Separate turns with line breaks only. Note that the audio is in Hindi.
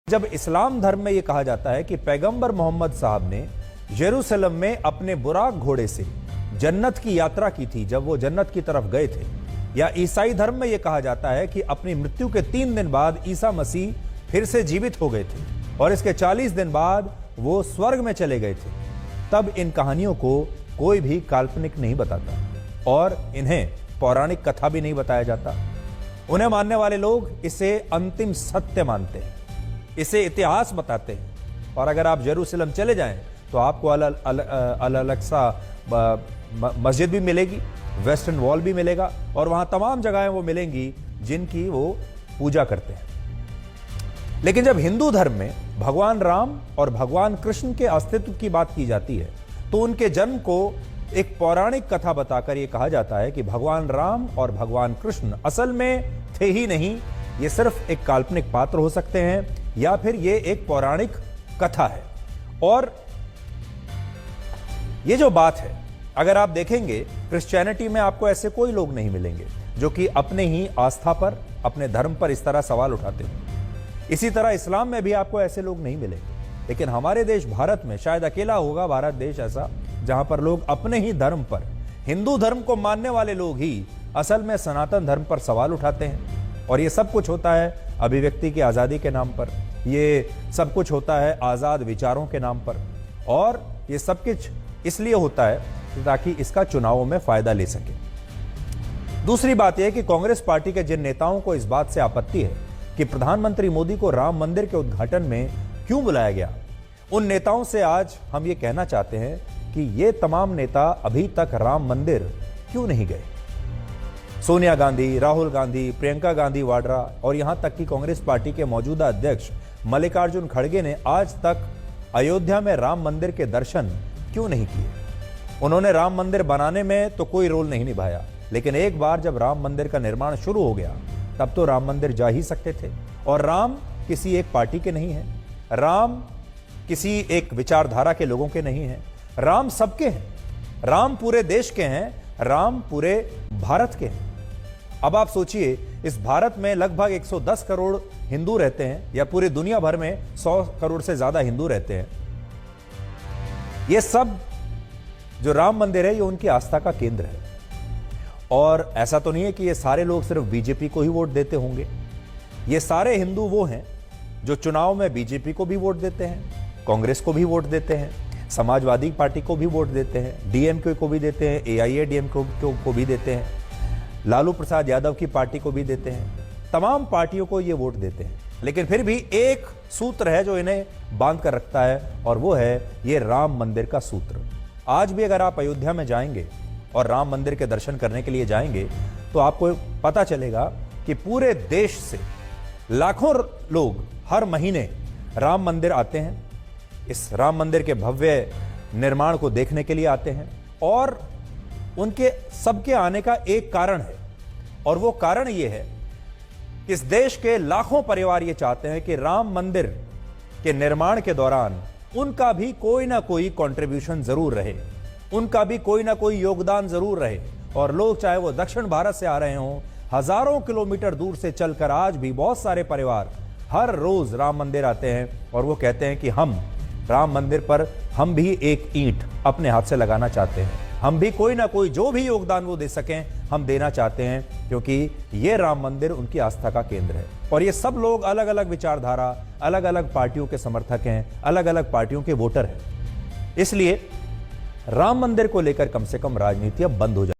जब इस्लाम धर्म में यह कहा जाता है कि पैगंबर मोहम्मद साहब ने यरूशलेम में अपने बुराक घोड़े से जन्नत की यात्रा की थी, जब वो जन्नत की तरफ गए थे, या ईसाई धर्म में यह कहा जाता है कि अपनी मृत्यु के 3 दिन बाद ईसा मसीह फिर से जीवित हो गए थे और इसके 40 दिन बाद वो स्वर्ग में चले गए थे, तब इन कहानियों को कोई भी काल्पनिक नहीं बताता और इन्हें पौराणिक कथा भी नहीं बताया जाता। उन्हें मानने वाले लोग इसे अंतिम सत्य मानते हैं, इसे इतिहास बताते हैं। और अगर आप यरूशलेम चले जाएं तो आपको अल-अक्सा मस्जिद भी मिलेगी, वेस्टर्न वॉल भी मिलेगा और वहां तमाम जगहें वो मिलेंगी जिनकी वो पूजा करते हैं। लेकिन जब हिंदू धर्म में भगवान राम और भगवान कृष्ण के अस्तित्व की बात की जाती है तो उनके जन्म को एक पौराणिक कथा बताकर यह कहा जाता है कि भगवान राम और भगवान कृष्ण असल में थे ही नहीं, ये सिर्फ एक काल्पनिक पात्र हो सकते हैं या फिर ये एक पौराणिक कथा है। और ये जो बात है, अगर आप देखेंगे क्रिश्चियनिटी में आपको ऐसे कोई लोग नहीं मिलेंगे जो कि अपने ही आस्था पर, अपने धर्म पर इस तरह सवाल उठाते हो। इसी तरह इस्लाम में भी आपको ऐसे लोग नहीं मिलेंगे। लेकिन हमारे देश भारत में शायद अकेला होगा भारत देश ऐसा जहां पर लोग अपने ही धर्म पर, हिंदू धर्म को मानने वाले लोग ही असल में सनातन धर्म पर सवाल उठाते हैं। और ये सब कुछ होता है अभिव्यक्ति की आजादी के नाम पर, ये सब कुछ होता है आजाद विचारों के नाम पर, और ये सब कुछ इसलिए होता है ताकि इसका चुनावों में फायदा ले सके। दूसरी बात यह कि कांग्रेस पार्टी के जिन नेताओं को इस बात से आपत्ति है कि प्रधानमंत्री मोदी को राम मंदिर के उद्घाटन में क्यों बुलाया गया, उन नेताओं से आज हम ये कहना चाहते हैं कि ये तमाम नेता अभी तक राम मंदिर क्यों नहीं गए। सोनिया गांधी, राहुल गांधी, प्रियंका गांधी वाड्रा और यहां तक कि कांग्रेस पार्टी के मौजूदा अध्यक्ष मल्लिकार्जुन खड़गे ने आज तक अयोध्या में राम मंदिर के दर्शन क्यों नहीं किए। उन्होंने राम मंदिर बनाने में तो कोई रोल नहीं निभाया, लेकिन एक बार जब राम मंदिर का निर्माण शुरू हो गया तब तो राम मंदिर जा ही सकते थे। और राम किसी एक पार्टी के नहीं है, राम किसी एक विचारधारा के लोगों के नहीं है, राम सबके हैं, राम पूरे देश के हैं, राम पूरे भारत के हैं। अब आप सोचिए, इस भारत में लगभग 110 करोड़ हिंदू रहते हैं या पूरी दुनिया भर में 100 करोड़ से ज्यादा हिंदू रहते हैं। ये सब जो राम मंदिर है ये उनकी आस्था का केंद्र है। और ऐसा तो नहीं है कि ये सारे लोग सिर्फ बीजेपी को ही वोट देते होंगे। ये सारे हिंदू वो हैं जो चुनाव में बीजेपी को भी वोट देते हैं, कांग्रेस को भी वोट देते हैं, समाजवादी पार्टी को भी वोट देते हैं, डीएमके को भी देते हैं, एआईएडीएमके को भी देते हैं, लालू प्रसाद यादव की पार्टी को भी देते हैं, तमाम पार्टियों को ये वोट देते हैं। लेकिन फिर भी एक सूत्र है जो इन्हें बांध कर रखता है और वो है ये राम मंदिर का सूत्र। आज भी अगर आप अयोध्या में जाएंगे और राम मंदिर के दर्शन करने के लिए जाएंगे तो आपको पता चलेगा कि पूरे देश से लाखों लोग हर महीने राम मंदिर आते हैं, इस राम मंदिर के भव्य निर्माण को देखने के लिए आते हैं। और उनके सबके आने का एक कारण है और वो कारण ये है कि इस देश के लाखों परिवार ये चाहते हैं कि राम मंदिर के निर्माण के दौरान उनका भी कोई ना कोई कंट्रीब्यूशन जरूर रहे, उनका भी कोई ना कोई योगदान जरूर रहे। और लोग चाहे वो दक्षिण भारत से आ रहे हों, हजारों किलोमीटर दूर से चलकर, आज भी बहुत सारे परिवार हर रोज राम मंदिर आते हैं और वो कहते हैं कि हम राम मंदिर पर हम भी एक ईंट अपने हाथ से लगाना चाहते हैं, हम भी कोई ना कोई जो भी योगदान वो दे सकें हम देना चाहते हैं, क्योंकि ये राम मंदिर उनकी आस्था का केंद्र है। और ये सब लोग अलग अलग विचारधारा, अलग अलग पार्टियों के समर्थक हैं, अलग अलग पार्टियों के वोटर हैं। इसलिए राम मंदिर को लेकर कम से कम राजनीति अब बंद हो जाए।